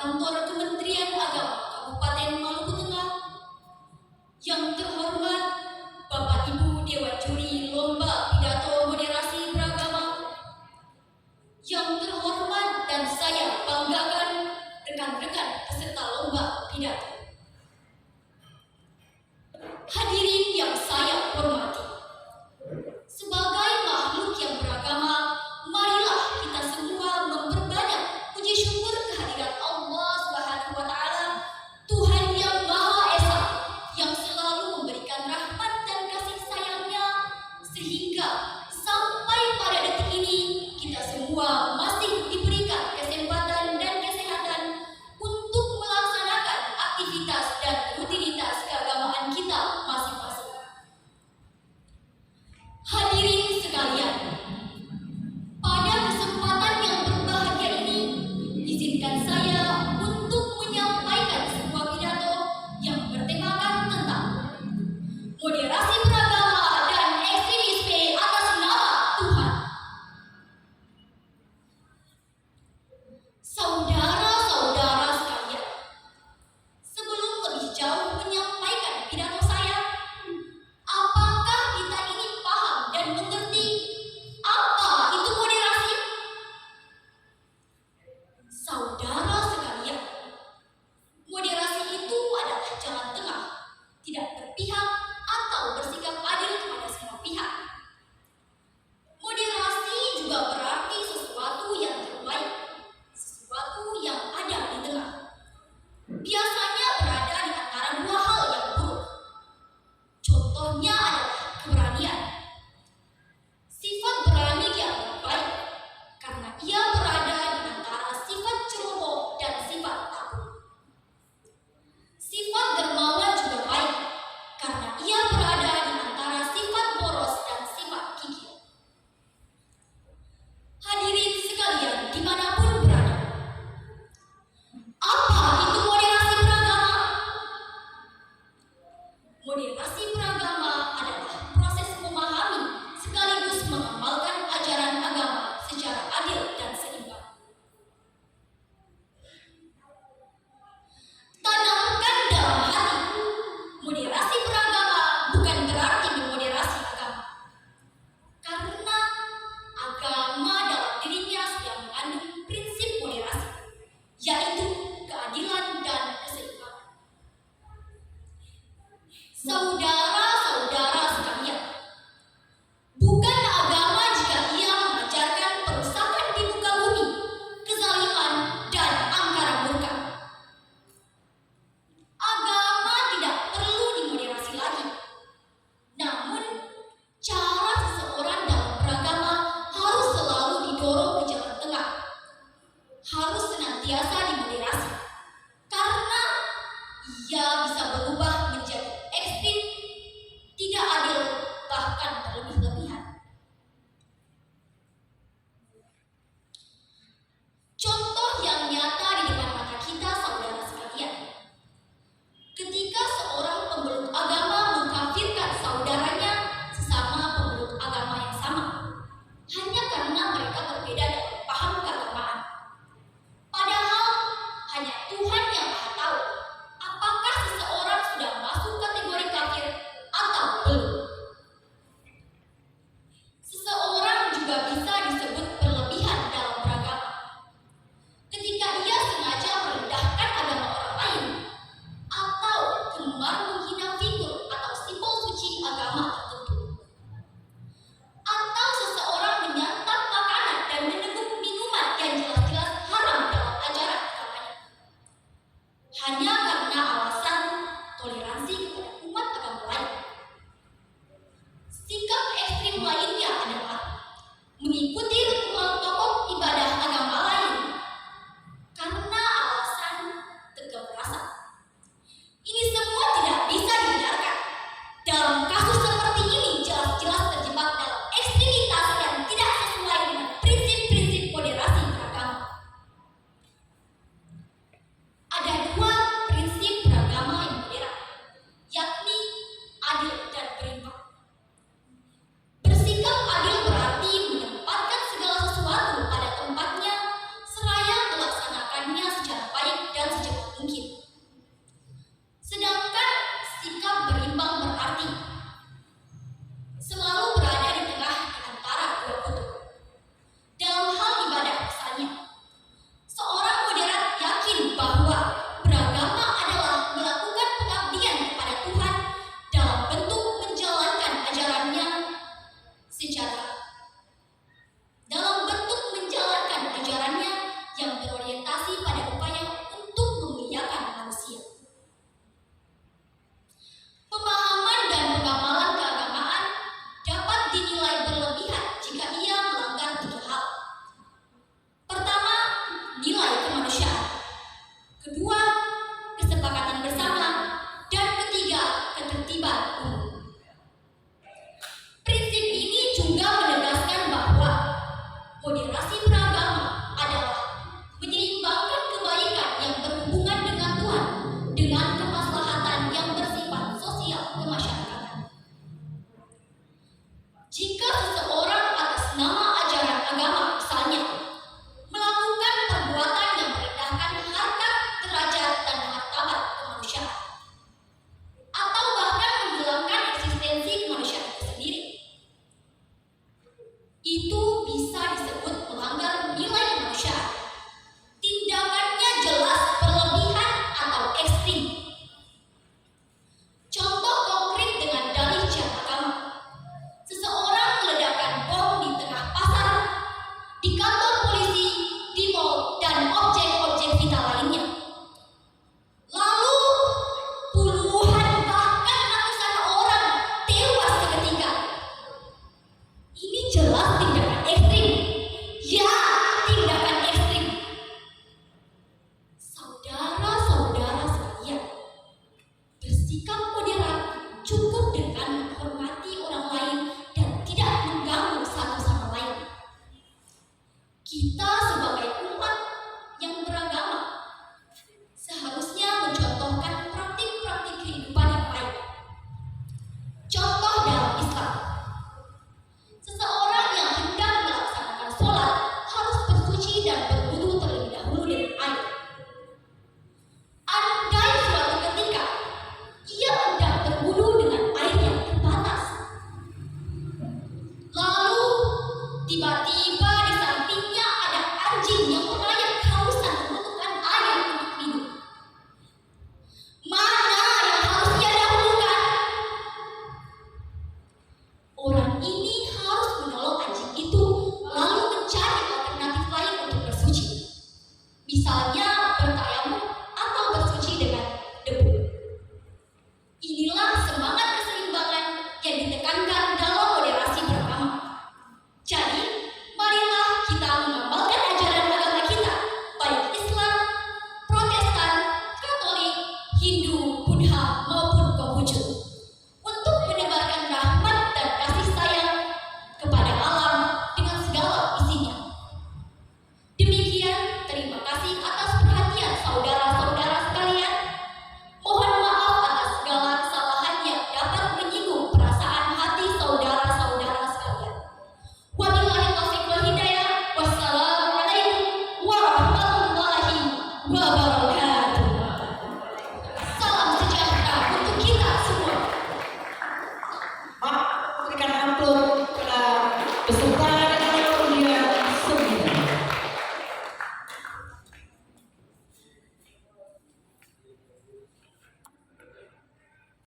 Kantor Kementerian Agama Kabupaten Maluku Tengah, yang terhormat Bapak Ibu Dewan Juri Lomba Pidato Moderasi Beragama, yang terhormat dan saya banggakan rekan-rekan peserta lomba pidato. Hadirin yang saya hormati, sebagai makhluk yang beragama, marilah kita semua memperbanyak puji syukur kehadirat Allah Subhanahu wa Ta'ala, Tuhan yang Maha Esa, yang selalu memberikan rahmat dan kasih sayangnya, sehingga sampai pada detik ini kita semua masih diberikan kesempatan dan kesehatan untuk melaksanakan aktivitas dan rutinitas keagamaan kita masing-masing. Hadirin sekalian, pada kesempatan yang berbahagia ini, izinkan saya untuk menyampaikan sebuah pidato yang bertemakan tentang moderasi beragama dan ekstremisme atas nama Tuhan. Saudara-saudara sekalian, sebelum lebih jauh menyampaikan pidato saya, apakah kita ini paham dan mengerti apa itu moderasi? Saudara sekalian, moderasi itu adalah jalan tengah, tidak berpihak atau bersikap adil kepada semua pihak. Moderasi juga berarti sesuatu yang terbaik, sesuatu yang ada di tengah. Biasanya berada di antara dua hal yang buruk. Contohnya adalah keberanian. Sifat berani yang baik karena ia berada di antara sifat ceroboh dan sifat takut. Sifat dermawan juga baik karena ia berada di antara sifat boros dan sifat kikir. Hadirin sekalian dimanapun berada, apa itu moderasi beragama? Moderasi beragama adalah proses memahami sekaligus mengamalkan ajaran agama secara adil dan seimbang. Tanamkan dalam hati, moderasi beragama bukan berarti memoderasi agama. Karena agama dalam dirinya sudah mengandung prinsip moderasi, yaitu keadilan dan keseimbangan. Saudara